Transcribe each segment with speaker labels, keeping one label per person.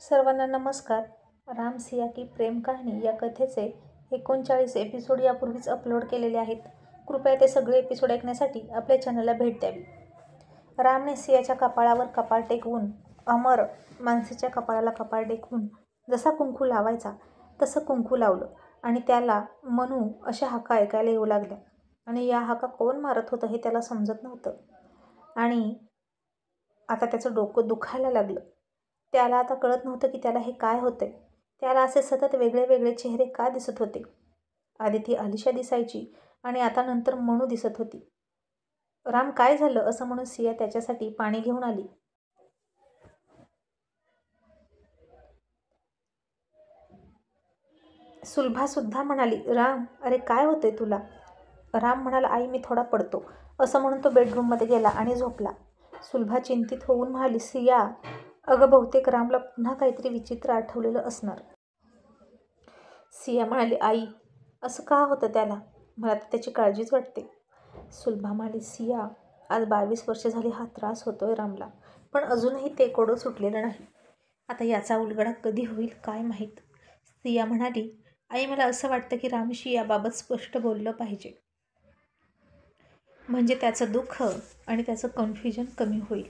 Speaker 1: सर्वांना नमस्कार. राम सिया की प्रेम कहाणी या कथेचे 39 एपिसोड यापूर्वीच अपलोड केलेले आहेत. कृपया ते सगळे एपिसोड ऐकण्यासाठी आपल्या चॅनलला भेट द्यावी. रामने सियाच्या कपाळावर कपाळ टेकवून, अमर मानसीच्या कपाळाला कपाळ टेकवून जसा कुंकू लावायचा तसं कुंकू लावलं आणि त्याला मनू अशा हाका ऐकायला येऊ लागल्या. आणि या हाका कोण मारत होतं हे त्याला समजत नव्हतं. आणि आता त्याचं डोकं दुखायला लागलं. त्याला आता कळत नव्हतं की त्याला हे काय होतंय. त्याला असे सतत वेगळे वेगळे चेहरे का दिसत होते. आधी ती आलिशा दिसायची आणि आता नंतर मनू दिसत होती. राम काय झालं असं म्हणून सिया त्याच्यासाठी पाणी घेऊन आली. सुलभा सुद्धा म्हणाली, राम अरे काय होतंय तुला. राम म्हणाला, आई मी थोडा पडतो असं म्हणून तो बेडरूममध्ये गेला आणि झोपला. सुलभा चिंतित होऊन म्हणाली, सिया अगं बहुतेक रामला पुन्हा काहीतरी विचित्र आठवलेलं असणार. सिया म्हणाली, आई असं का होतं त्याला, मला तर त्याची काळजीच वाटते. सुलभा म्हणाली, सिया आज 22 वर्षे झाली हा त्रास होतोय रामला, पण अजूनही ते कोडं सुटलेलं नाही. आता याचा उलगडा कधी होईल काय माहीत. सिया म्हणाली, आई मला असं वाटतं की रामशी याबाबत स्पष्ट बोललं पाहिजे, म्हणजे त्याचं दुःख आणि त्याचं कन्फ्युजन कमी होईल.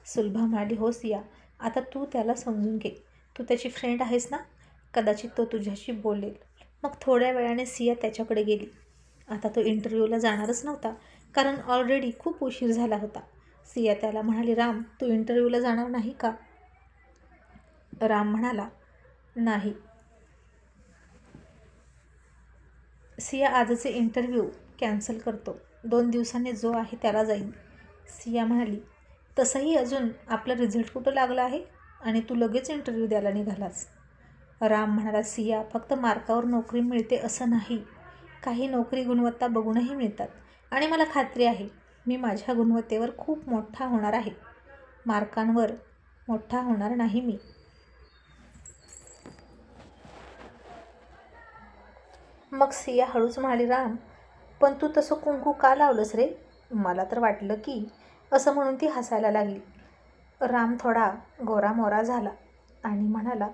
Speaker 1: सुलभा म्हणाली, हो सिया आता तू त्याला समजून घे. तू त्याची फ्रेंड आहेस ना, कदाचित तो तुझ्याशी बोलेल. मग थोड्या वेळाने सिया त्याच्याकडे गेली. आता तो इंटरव्ह्यूला जाणारच नव्हता कारण ऑलरेडी खूप उशीर झाला होता. सिया त्याला म्हणाली, राम तू इंटरव्ह्यूला जाणार नाही का. राम म्हणाला, नाही. सिया आजचे इंटरव्ह्यू कॅन्सल करतो, 2 दिवसांनी जो आहे त्याला जाईन. सिया म्हणाली, तसंही अजून आपला रिझल्ट कुठं लागला आहे आणि तू लगेच इंटरव्ह्यू द्यायला निघालास. राम म्हणाला, सिया फक्त मार्कावर नोकरी मिळते असं नाही, काही नोकरी गुणवत्ता बघूनही मिळतात आणि मला खात्री आहे मी माझ्या गुणवत्तेवर खूप मोठा होणार आहे, मार्कांवर मोठा होणार नाही मी. मग सिया हळूच म्हणाली, राम पण तू तसं कुंकू का लावलंस रे, मला तर वाटलं की असं म्हणून ती हसायला लागली. राम थोडा गोरामोरा झाला आणि म्हणाला,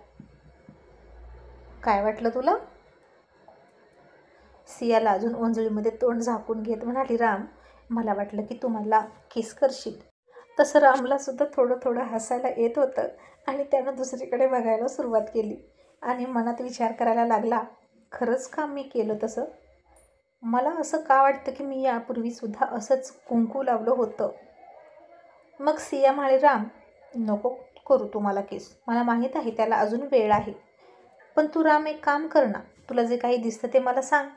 Speaker 1: काय वाटलं तुला. सिया लाजून ओंजळीमध्ये तोंड झाकून घेत म्हणाली, राम मला वाटलं की तू मला किस करशील. तसं रामला सुद्धा थोडं थोडं हसायला येत होतं आणि त्यानं दुसरीकडे बघायला सुरुवात केली आणि मनात विचार करायला लागला, खरंच का मी केलं तसं. मला असं का वाटतं की मी यापूर्वीसुद्धा असंच कुंकू लावलं होतं. मग सिया म्हणाली, राम नको करू तू मला किस, मला माहीत आहे त्याला अजून वेळ आहे. पण तू राम एक काम कर ना, तुला जे काही दिसतं ते मला सांग.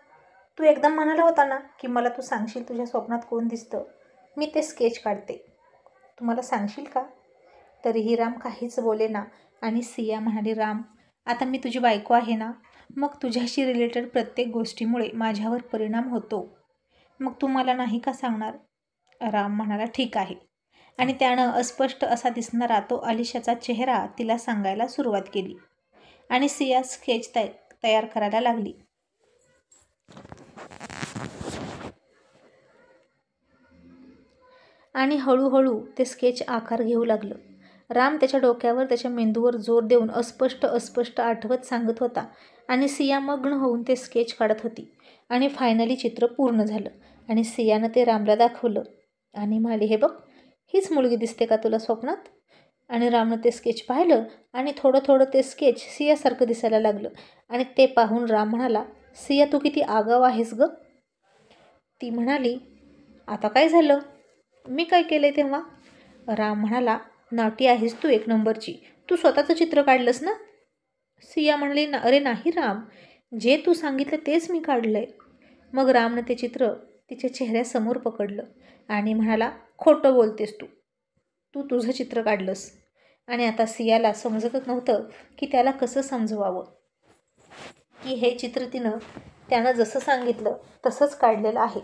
Speaker 1: तू एकदम म्हणाला होता ना की मला तू सांगशील तुझ्या स्वप्नात कोण दिसतं, मी ते स्केच काढते, तू मला सांगशील का. तरीही राम काहीच बोले ना आणि सिया म्हणाली, राम आता मी तुझी बायको आहे ना, मग तुझ्याशी रिलेटेड प्रत्येक गोष्टीमुळे माझ्यावर परिणाम होतो, मग तू मला नाही का सांगणार. राम म्हणाला, ठीक आहे. आणि त्यानं अस्पष्ट असा दिसणारा तो आलिशाचा चेहरा तिला सांगायला सुरुवात केली आणि सिया स्केच तयार करायला लागली. आणि हळूहळू ते स्केच आकार घेऊ लागलं. राम त्याच्या डोक्यावर त्याच्या मेंदूवर जोर देऊन अस्पष्ट आठवत सांगत होता आणि सिया मग्न होऊन ते स्केच काढत होती. आणि फायनली चित्र पूर्ण झालं आणि सियानं ते रामला दाखवलं आणि म्हणाली, हे बघ हीच मुलगी दिसते का तुला स्वप्नात. आणि रामनं ते स्केच पाहिलं आणि थोडं थोडं ते स्केच सियासारखं दिसायला लागलं आणि ते पाहून राम म्हणाला, सिया तू किती आगाऊ आहेस गं. ती म्हणाली, आता काय झालं, मी काय केलंय तेव्हा. राम म्हणाला, नाटी आहेस तू एक नंबरची, तू स्वतःचं चित्र काढलंस ना. सिया म्हणाली, अरे नाही राम, जे तू सांगितलं तेच मी काढलंय. मग रामनं ते चित्र तिच्या चेहऱ्यासमोर पकडलं आणि म्हणाला, खोटं बोलतेस तू, तू तुझं चित्र काढलंस. आणि आता सियाला समजतच नव्हतं की त्याला कसं समजवावं की हे चित्र त्यानं जसं सांगितलं तसंच काढलेलं आहे,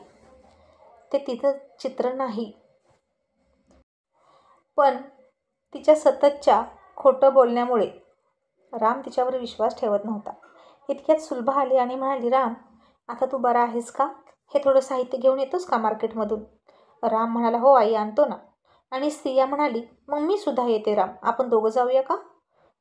Speaker 1: ते तिचं चित्र नाही. पण तिच्या सततच्या खोटं बोलण्यामुळे राम तिच्यावर विश्वास ठेवत नव्हता. इतक्यात सुलभा आली आणि म्हणाली, राम आता तू बरा आहेस का, हे थोडं साहित्य घेऊन येतोस का मार्केटमधून. राम म्हणाला, हो आई आणतो ना. आणि सिया म्हणाली, मग मी सुद्धा येते राम, आपण दोघं जाऊया का.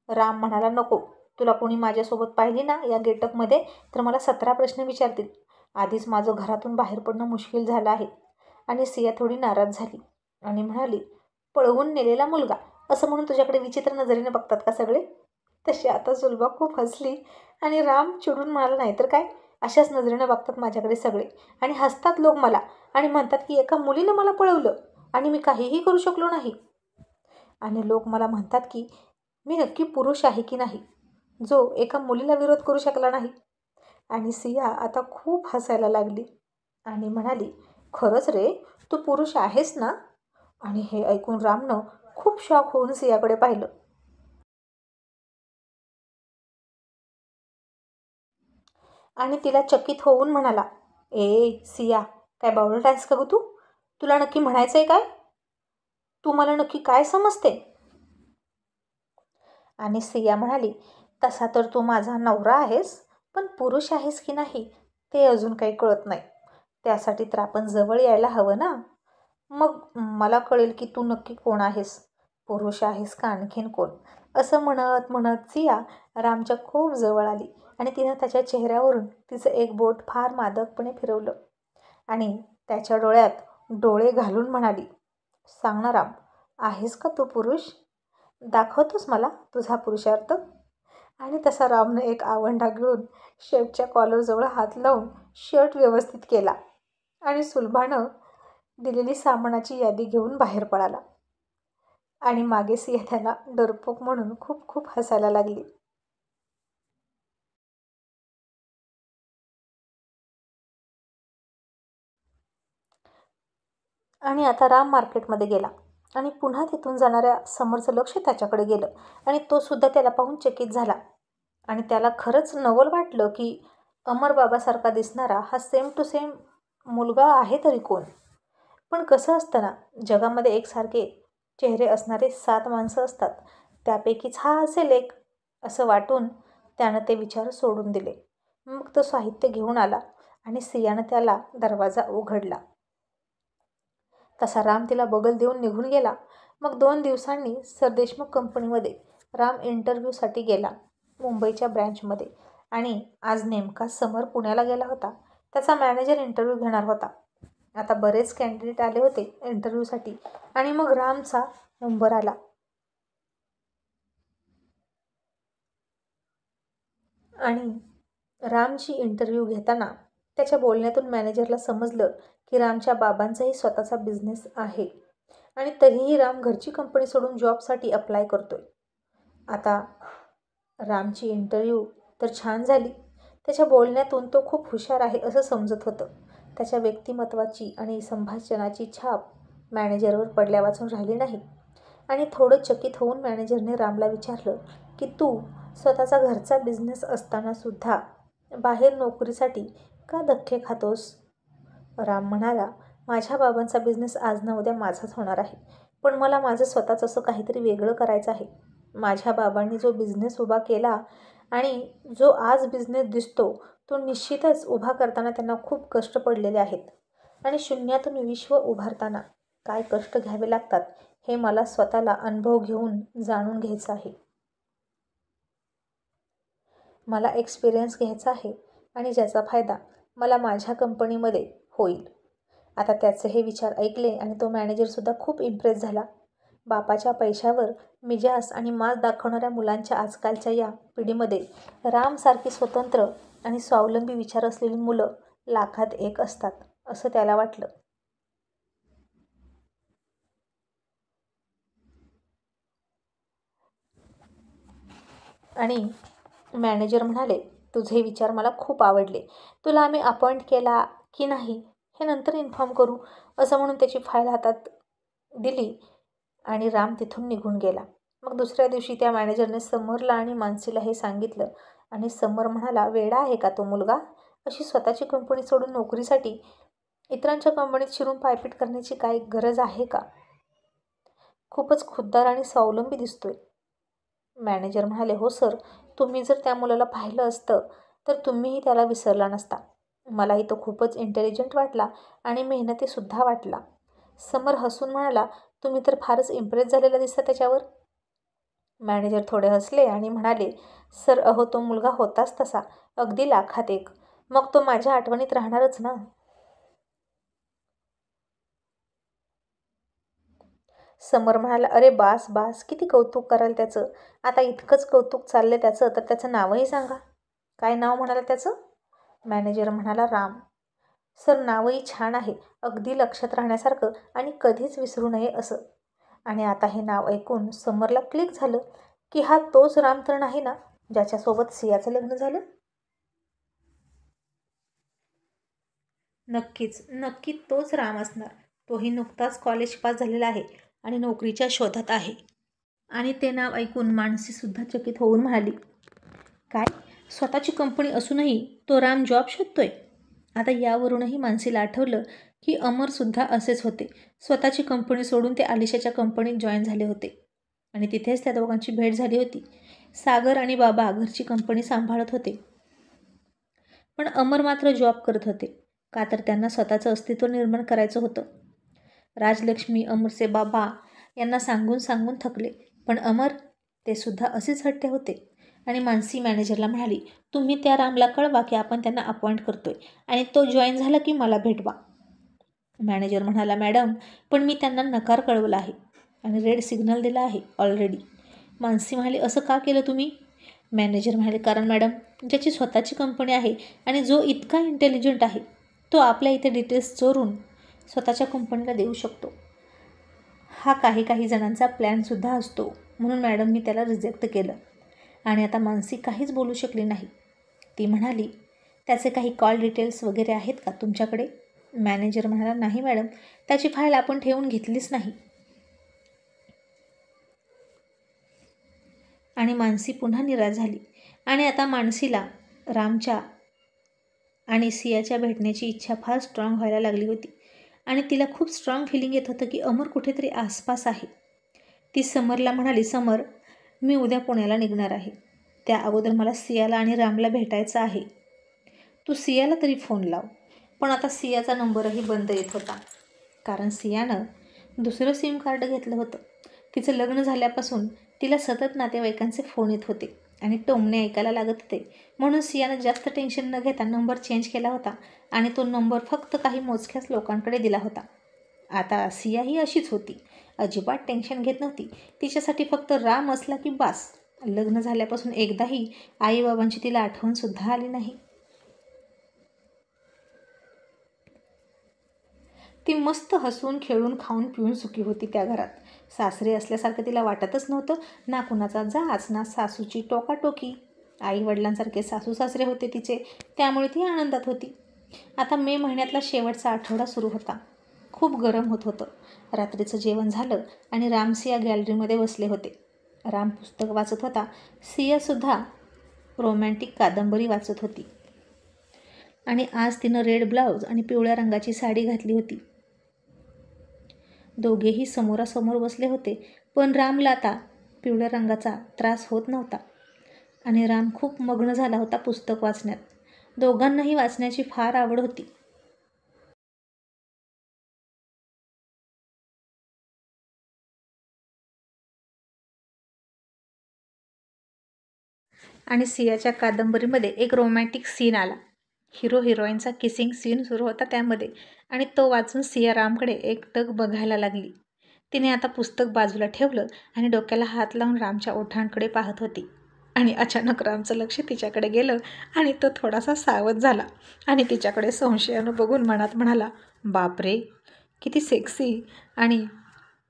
Speaker 1: राम म्हणाला, नको. तुला कोणी माझ्यासोबत पाहिली ना या गेटअपमध्ये तर मला 17 प्रश्न विचारतील. आधीच माझं घरातून बाहेर पडणं मुश्किल झालं आहे. आणि सिया थोडी नाराज झाली आणि म्हणाली, पळवून नेलेला मुलगा असं म्हणून तुझ्याकडे विचित्र नजरेने बघतात का सगळे? तशी आता सुलभा खूप हसली आणि राम चिडून म्हणाला, नाही तर काय, अशाच नजरेने बघतात माझ्याकडे सगळे. आणि हसतात लोक मला आणि म्हणतात की एका मुलीनं मला पळवलं आणि मी काहीही करू शकलो नाही. आणि लोक मला म्हणतात की मी नक्की पुरुष आहे की नाही, जो एका मुलीला विरोध करू शकला नाही. आणि सिया आता खूप हसायला लागली आणि म्हणाली, खरंच रे, तू पुरुष आहेस ना? आणि हे ऐकून रामनं खूप शॉक होऊन सियाकडे पाहिलं आणि तिला चकित होऊन म्हणाला, सिया, काय बावळट आहेस का गं तू? तुला नक्की म्हणायचंय काय? तू मला नक्की काय समजते? आणि सिया म्हणाली, तसा तर तू माझा नवरा आहेस, पण पुरुष आहेस की नाही ते अजून काही कळत नाही. त्यासाठी तर आपण जवळ यायला हवं ना. मग मला कळेल की तू नक्की कोण आहेस, पुरुष आहेस का आणखीन कोण. असं म्हणत म्हणत सिया रामच्या खूप जवळ आली आणि तिनं त्याच्या चेहऱ्यावरून तिचं एक बोट फार मादकपणे फिरवलं आणि त्याच्या डोळ्यात डोळे घालून म्हणाली, सांग ना राम, आहेस का तू पुरुष? दाखवतोस मला तुझा पुरुषार्थ? आणि तसा रामनं एक आवंढा घेऊन शर्टच्या कॉलरजवळ हात लावून शर्ट व्यवस्थित केला आणि सुलभानं दिलेली सामानाची यादी घेऊन बाहेर पळाला. आणि मागे सिया त्याला डरपोक म्हणून खूप खूप हसायला लागली. आणि आता राम मार्केटमध्ये गेला आणि पुन्हा तिथून जाणाऱ्या समोरचं लक्ष त्याच्याकडे गेलं आणि तो सुद्धा त्याला पाहून चकित झाला. आणि त्याला खरंच नवल वाटलं की अमर बाबासारखा दिसणारा हा सेम टू सेम मुलगा आहे तरी कोण. पण कसं असतं ना, जगामध्ये एकसारखे चेहरे असणारे 7 माणसं असतात, त्यापैकीच हा असेल एक, असं वाटून त्यानं ते विचार सोडून दिले. मग तो साहित्य घेऊन आला आणि सियानं त्याला दरवाजा उघडला. तसा राम तिला बगल देऊन निघून गेला. मग 2 दिवसांनी सरदेशमुख कंपनीमध्ये राम इंटरव्ह्यूसाठी गेला, मुंबईच्या ब्रँचमध्ये. आणि आज नेमका समर पुण्याला गेला होता. त्याचा मॅनेजर इंटरव्ह्यू घेणार होता. आता बरेच कॅन्डिडेट आले होते इंटरव्ह्यूसाठी आणि मग रामचा नंबर आला. आणि रामची इंटरव्ह्यू घेताना त्याच्या बोलण्यातून मॅनेजरला समजलं की रामच्या बाबांचाही स्वतःचा बिझनेस आहे आणि तरीही राम घरची कंपनी सोडून जॉबसाठी अप्लाय करतोय. आता रामची इंटरव्ह्यू तर छान झाली. त्याच्या बोलण्यातून तो खूप हुशार आहे असं समजत होतं. त्याच्या व्यक्तिमत्वाची आणि संभाषणाची छाप मॅनेजरवर पडल्यावाचून राहिली नाही. आणि थोडं चकित होऊन मॅनेजरने रामला विचारलं की तू स्वतःचा घरचा बिझनेस असतानासुद्धा बाहेर नोकरीसाठी का धक्के खातोस? राम म्हणाला, माझ्या बाबांचा बिझनेस आज ना उद्या माझाच होणार आहे, पण मला माझं स्वतःच असं काहीतरी वेगळं करायचं आहे. माझ्या बाबांनी जो बिझनेस उभा केला आणि जो आज बिझनेस दिसतो तो निश्चितच उभा करताना त्यांना खूप कष्ट पडलेले आहेत. आणि शून्यातून विश्व उभारताना काय कष्ट घ्यावे लागतात हे मला स्वतःला अनुभव घेऊन जाणून घ्यायचं आहे. मला एक्सपिरियन्स घ्यायचा आहे आणि ज्याचा फायदा मला माझ्या कंपनीमध्ये होईल. आता त्याचे हे विचार ऐकले आणि तो मॅनेजरसुद्धा खूप इम्प्रेस झाला. बापाच्या पैशावर मिजाज आणि माज दाखवणाऱ्या मुलांच्या आजकालच्या या पिढीमध्ये रामसारखी स्वतंत्र आणि स्वावलंबी विचार असलेली मुलं लाखात एक असतात असं त्याला वाटलं. आणि मॅनेजर म्हणाले, तुझे विचार मला खूप आवडले. तुला आम्ही अपॉइंट केला की नाही हे नंतर इन्फॉर्म करू, असं म्हणून त्याची फाईल हातात दिली आणि राम तिथून निघून गेला. मग दुसऱ्या दिवशी त्या मॅनेजरने समरला आणि मानसीला हे सांगितलं आणि समर म्हणाला, वेडा आहे का तो मुलगा? अशी स्वतःची कंपनी सोडून नोकरीसाठी इतरांच्या कंपनीत शिरून पायपीट करण्याची काय गरज आहे का? खूपच खुद्दार आणि स्वावलंबी दिसतोय. मॅनेजर म्हणाले, हो सर, तुम्ही जर त्या मुलाला पाहिलं असतं तर तुम्हीही त्याला विसरला नसता. मलाही तो खूपच इंटेलिजंट वाटला आणि मेहनतीसुद्धा वाटला. समर हसून म्हणाला, तुम्ही तर फारच इम्प्रेस झालेला दिसता त्याच्यावर. मॅनेजर थोडे हसले आणि म्हणाले, सर अहो तो मुलगा होताच तसा, अगदी लाखात एक. मग तो माझ्या आठवणीत राहणारच ना. समर म्हणाला, अरे बास बास, किती कौतुक कराल त्याचं. आता इतकंच कौतुक चाललंय त्याचं तर त्याचं नावही सांगा. काय नाव म्हणाला त्याचं? मॅनेजर म्हणाला, राम. सर नावही छान आहे, अगदी लक्षात राहण्यासारखं आणि कधीच विसरू नये असं. आणि आता हे नाव ऐकून समरला क्लिक झालं की हा तोच राम तर नाही ना ज्याच्यासोबत सियाचं लग्न झालं. नक्की तोच राम असणार. तोही नुकताच कॉलेज पास झालेला आहे आणि नोकरीच्या शोधात आहे. आणि ते नाव ऐकून मानसीसुद्धा चकित होऊन म्हणाली, काय, स्वतःची कंपनी असूनही तो राम जॉब शोधतोय. आता यावरूनही मानसीला आठवलं की अमरसुद्धा असेच होते. स्वतःची कंपनी सोडून ते आलिशाच्या कंपनीत जॉईन झाले होते आणि तिथेच त्या दोघांची भेट झाली होती. सागर आणि बाबा घरची कंपनी सांभाळत होते, पण अमर मात्र जॉब करत होते. का तर त्यांना स्वतःचं अस्तित्व निर्माण करायचं होतं. राजलक्ष्मी अमरचे बाबा यांना सांगून सांगून थकले, पण अमर ते सुद्धा असेच हट्टे होते. आणि मानसी मॅनेजरला म्हणाली, तुम्ही त्या रामला कळवा की आपण त्यांना अपॉइंट करतोय आणि तो जॉईन झाला की मला भेटवा. मॅनेजर म्हणाला, मॅडम पण मी त्यांना नकार कळवला आहे आणि रेड सिग्नल दिला आहे ऑलरेडी. मानसी म्हणाली, असं का केलं तुम्ही? मॅनेजर म्हणाले, कारण मॅडम ज्याची स्वतःची कंपनी आहे आणि जो इतका इंटेलिजंट आहे तो आपल्या इथे डिटेल्स चोरून स्वतःच्या कंपनीला देऊ शकतो. हा काही जणांचा प्लॅनसुद्धा असतो, म्हणून मॅडम मी त्याला रिजेक्ट केलं. आणि आता मानसी काहीच बोलू शकली नाही. ती म्हणाली, त्याचे काही कॉल डिटेल्स वगैरे आहेत का तुमच्याकडे? मॅनेजर म्हणाला, नाही मॅडम, त्याची फाईल आपण ठेवून घेतलीच नाही. आणि मानसी पुन्हा निराश झाली. आणि आता मानसीला रामच्या आणि सियाच्या भेटण्याची इच्छा फार स्ट्रॉंग व्हायला लागली होती आणि तिला खूप स्ट्रॉंग फिलिंग येत होतं की अमर कुठेतरी आसपास आहे. ती समरला म्हणाली, समर मी उद्या पुण्याला निघणार आहे. त्या अगोदर मला सियाला आणि रामला भेटायचं आहे. तू सियाला तरी फोन लाव. पण आता सियाचा नंबरही बंद येत होता, कारण सियानं दुसरं सिम कार्ड घेतलं होतं. तिचं लग्न झाल्यापासून तिला सतत नातेवाईकांचे फोन येत होते आणि टोमणे ऐकायला लागत होते. म्हणून सियानं जास्त टेन्शन न घेता नंबर चेंज केला होता आणि तो नंबर फक्त काही मोजक्याच लोकांकडे दिला होता. आता सिया ही अशीच होती, अजिबात टेन्शन घेत नव्हती. तिच्यासाठी फक्त राम असला की बास. लग्न झाल्यापासून एकदाही आईबाबांची तिला आठवणसुद्धा आली नाही. ती मस्त हसून खेळून खाऊन पिऊन सुखी होती त्या घरात. सासरे असल्यासारखं तिला वाटतच नव्हतं, ना कुणाचा जाच ना सासूची टोकाटोकी. आई वडिलांसारखे सासू सासरे होते तिचे, त्यामुळे ती आनंदात होती. आता मे महिन्यातला शेवटचा आठवडा सुरू होता. खूप गरम होत होतं. रात्रीचं जेवण झालं आणि राम सिया गॅलरीमध्ये बसले होते. राम पुस्तक वाचत होता, सियासुद्धा रोमॅन्टिक कादंबरी वाचत होती. आणि आज तिनं रेड ब्लाऊज आणि पिवळ्या रंगाची साडी घातली होती. दोघेही समोरासमोर बसले होते, पण रामला आता पिवळ्या रंगाचा त्रास होत नव्हता आणि राम खूप मग्न झाला होता पुस्तक वाचण्यात. दोघांनाही वाचण्याची फार आवड होती. आणि सियाच्या कादंबरीमध्ये एक रोमॅन्टिक सीन आला. हिरो हिरोईनचा किसिंग सीन सुरू होता त्यामध्ये, आणि तो वाचून सिया रामकडे एकटक बघायला लागली. तिने आता पुस्तक बाजूला ठेवलं आणि डोक्याला हात लावून रामच्या ओठांकडे पाहत होती. आणि अचानक रामचं लक्ष तिच्याकडे गेलं आणि तो थोडासा सावध झाला आणि तिच्याकडे संशयानं बघून मनात म्हणाला, बापरे किती सेक्सी आणि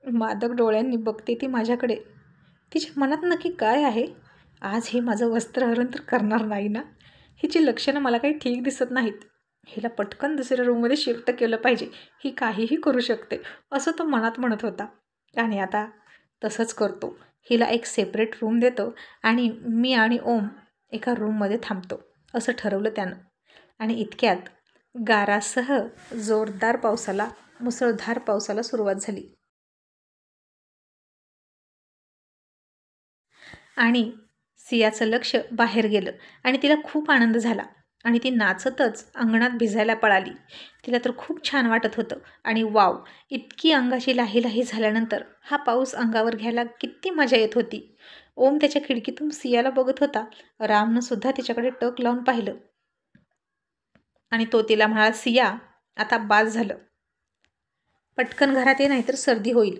Speaker 1: मादक डोळ्यांनी बघते ती माझ्याकडे. तिच्या मनात नक्की काय आहे? आज ही माझं वस्त्रहरण तर करणार नाही ना? हिची लक्षणं मला काही ठीक दिसत नाहीत. हिला पटकन दुसऱ्या रूममध्ये शिफ्ट केलं पाहिजे, ही काहीही करू शकते असं तो मनात म्हणत होता. आणि आता तसंच करतो, हिला एक सेपरेट रूम देतो आणि मी आणि ओम एका रूममध्ये थांबतो असं ठरवलं त्यानं. आणि इतक्यात गारासह मुसळधार पावसाला सुरुवात झाली. आणि सियाचं लक्ष बाहेर गेलं आणि तिला खूप आनंद झाला आणि ती नाचतच अंगणात भिजायला पळाली. तिला तर खूप छान वाटत होतं. आणि वाव, इतकी अंगाची लाही लाही झाल्यानंतर हा पाऊस अंगावर घ्यायला किती मजा येत होती. ओम त्याच्या खिडकीतून सियाला बघत होता. रामनं सुद्धा तिच्याकडे टक लावून पाहिलं आणि तो तिला म्हणाला, सिया आता बास झालं, पटकन घरात ये नाहीतर सर्दी होईल.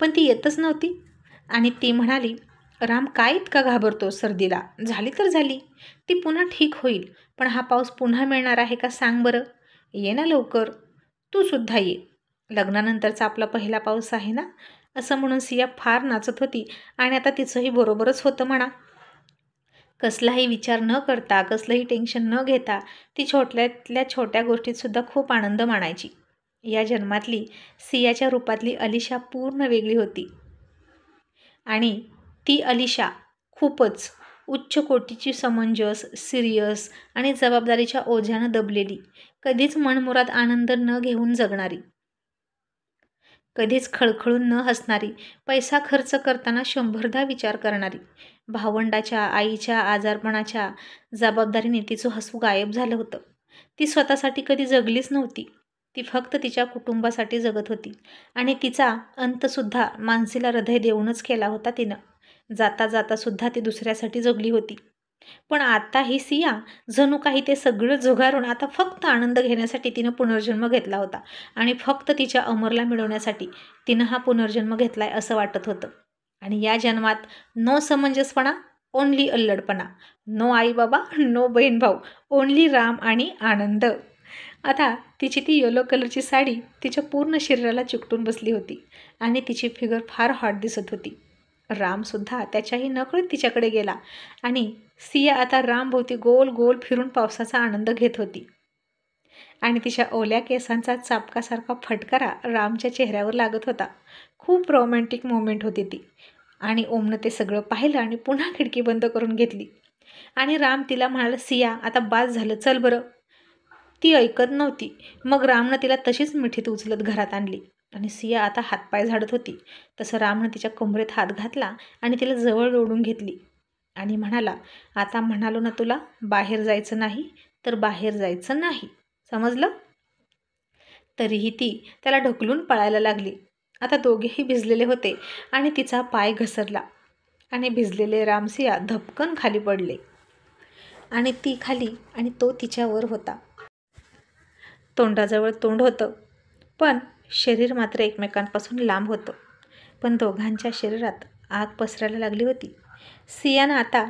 Speaker 1: पण ती येतच नव्हती आणि ती म्हणाली, राम काय इतका घाबरतो सर्दीला, झाली तर झाली, ती पुन्हा ठीक होईल. पण हा पाऊस पुन्हा मिळणार आहे का सांग बरं, ये ना लवकर, तू सुद्धा ये, लग्नानंतरचा आपला पहिला पाऊस आहे ना. असं म्हणून सिया फार नाचत होती आणि आता तिचंही बरोबरच होतं म्हणा. कसलाही विचार न करता, कसलंही टेन्शन न घेता ती छोट्यातल्या छोट्या गोष्टीतसुद्धा खूप आनंद मानायची. या जन्मातली सियाच्या रूपातली अलिशा पूर्ण वेगळी होती आणि ती अलिशा खूपच उच्च कोटीची, समंजस, सिरियस आणि जबाबदारीच्या ओझ्यानं दबलेली, कधीच मनमुराद आनंद न घेऊन जगणारी, कधीच खळखळून न हसणारी, पैसा खर्च करताना 100दा विचार करणारी. भावंडाच्या, आईच्या आजारपणाच्या जबाबदारीने तिचं हसू गायब झालं होतं. ती स्वतःसाठी कधी जगलीच नव्हती. ती फक्त तिच्या कुटुंबासाठी जगत होती आणि तिचा अंतसुद्धा मानसीला हृदय देऊनच केला होता तिनं. जाता जातासुद्धा ती दुसऱ्यासाठी जगली होती. पण आता ही सिया जणू काही ते सगळं झुगारून आता फक्त आनंद घेण्यासाठी तिनं पुनर्जन्म घेतला होता आणि फक्त तिच्या अमरला मिळवण्यासाठी तिनं हा पुनर्जन्म घेतलाय असं वाटत होतं. आणि या जन्मात नो समंजसपणा, ओन्ली अल्लडपणा, नो आई बाबा, नो बहीण भाऊ, ओन्ली राम आणि आनंद. आता तिची ती येलो कलरची साडी तिच्या पूर्ण शरीराला चिकटून बसली होती आणि तिची फिगर फार हॉट दिसत होती. रामसुद्धा त्याच्याही नकळत तिच्याकडे गेला आणि सिया आता रामभोवती गोल गोल फिरून पावसाचा आनंद घेत होती आणि तिच्या ओल्या केसांचा चापकासारखा फटकारा रामच्या चेहऱ्यावर लागत होता. खूप रोमॅन्टिक मोमेंट होती ती आणि ओमनं ते सगळं पाहिलं आणि पुन्हा खिडकी बंद करून घेतली आणि राम तिला म्हणाला, सिया आता बास झालं, चल बरं. ती ऐकत नव्हती. मग रामनं तिला तशीच मिठीत उचलत घरात आणली आणि सिया आता हातपाय झाडत होती. तसं रामनं तिच्या कमरेत हात घातला आणि तिला जवळ ओढून घेतली आणि म्हणाला, आता म्हणालो ना तुला, बाहेर जायचं नाही तर बाहेर जायचं नाही, समजलं. तरीही ती त्याला ढकलून पळायला लागली. आता दोघेही भिजलेले होते आणि तिचा पाय घसरला आणि भिजलेले रामसिया धपकन खाली पडले आणि ती खाली आणि तो तिच्यावर होता. तोंडाजवळ तोंड होतं पण शरीर मात्र एकमेकांपासून लांब होतं. पण दोघांच्या शरीरात आग पसरायला लागली होती. सियानं आता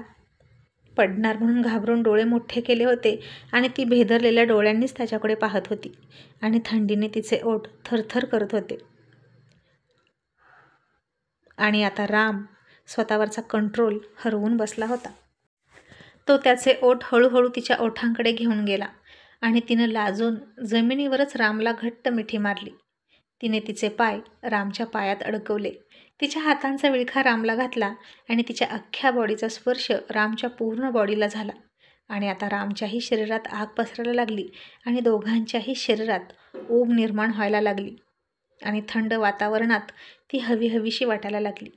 Speaker 1: पडणार म्हणून घाबरून डोळे मोठे केले होते आणि ती भेदरलेल्या डोळ्यांनीच त्याच्याकडे पाहत होती आणि थंडीने तिचे ओठ थरथर करत होते. आणि आता राम स्वतःवरचा कंट्रोल हरवून बसला होता. तो त्याचे ओठ हळूहळू तिच्या ओठांकडे घेऊन गेला आणि तिनं लाजून जमिनीवरच रामला घट्ट मिठी मारली. तिने तिचे पाय रामच्या पायात अडकवले, तिच्या हातांचा विळखा रामला घातला आणि तिच्या अख्ख्या बॉडीचा स्पर्श रामच्या पूर्ण बॉडीला झाला. आणि आता रामच्याही शरीरात आग पसरायला लागली आणि दोघांच्याही शरीरात ऊब निर्माण व्हायला लागली आणि थंड वातावरणात ती हवी हवीशी वाटायला लागली.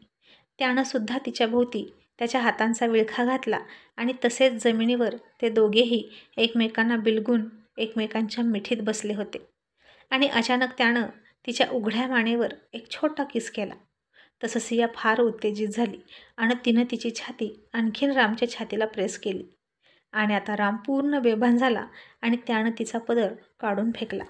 Speaker 1: त्यानं सुद्धा तिच्या भोवती त्याच्या हातांचा विळखा घातला आणि तसेच जमिनीवर ते दोघेही एकमेकांना बिलगून एकमेकांच्या मिठीत बसले होते. आणि अचानक त्यानं तिच्या उघड्या मानेवर एक छोटा किस केला. तसं सिया फार उत्तेजित झाली आणि तिनं तिची छाती आणखीन रामच्या छातीला प्रेस केली आणि आता राम पूर्ण बेभान झाला आणि त्यानं तिचा पदर काढून फेकला.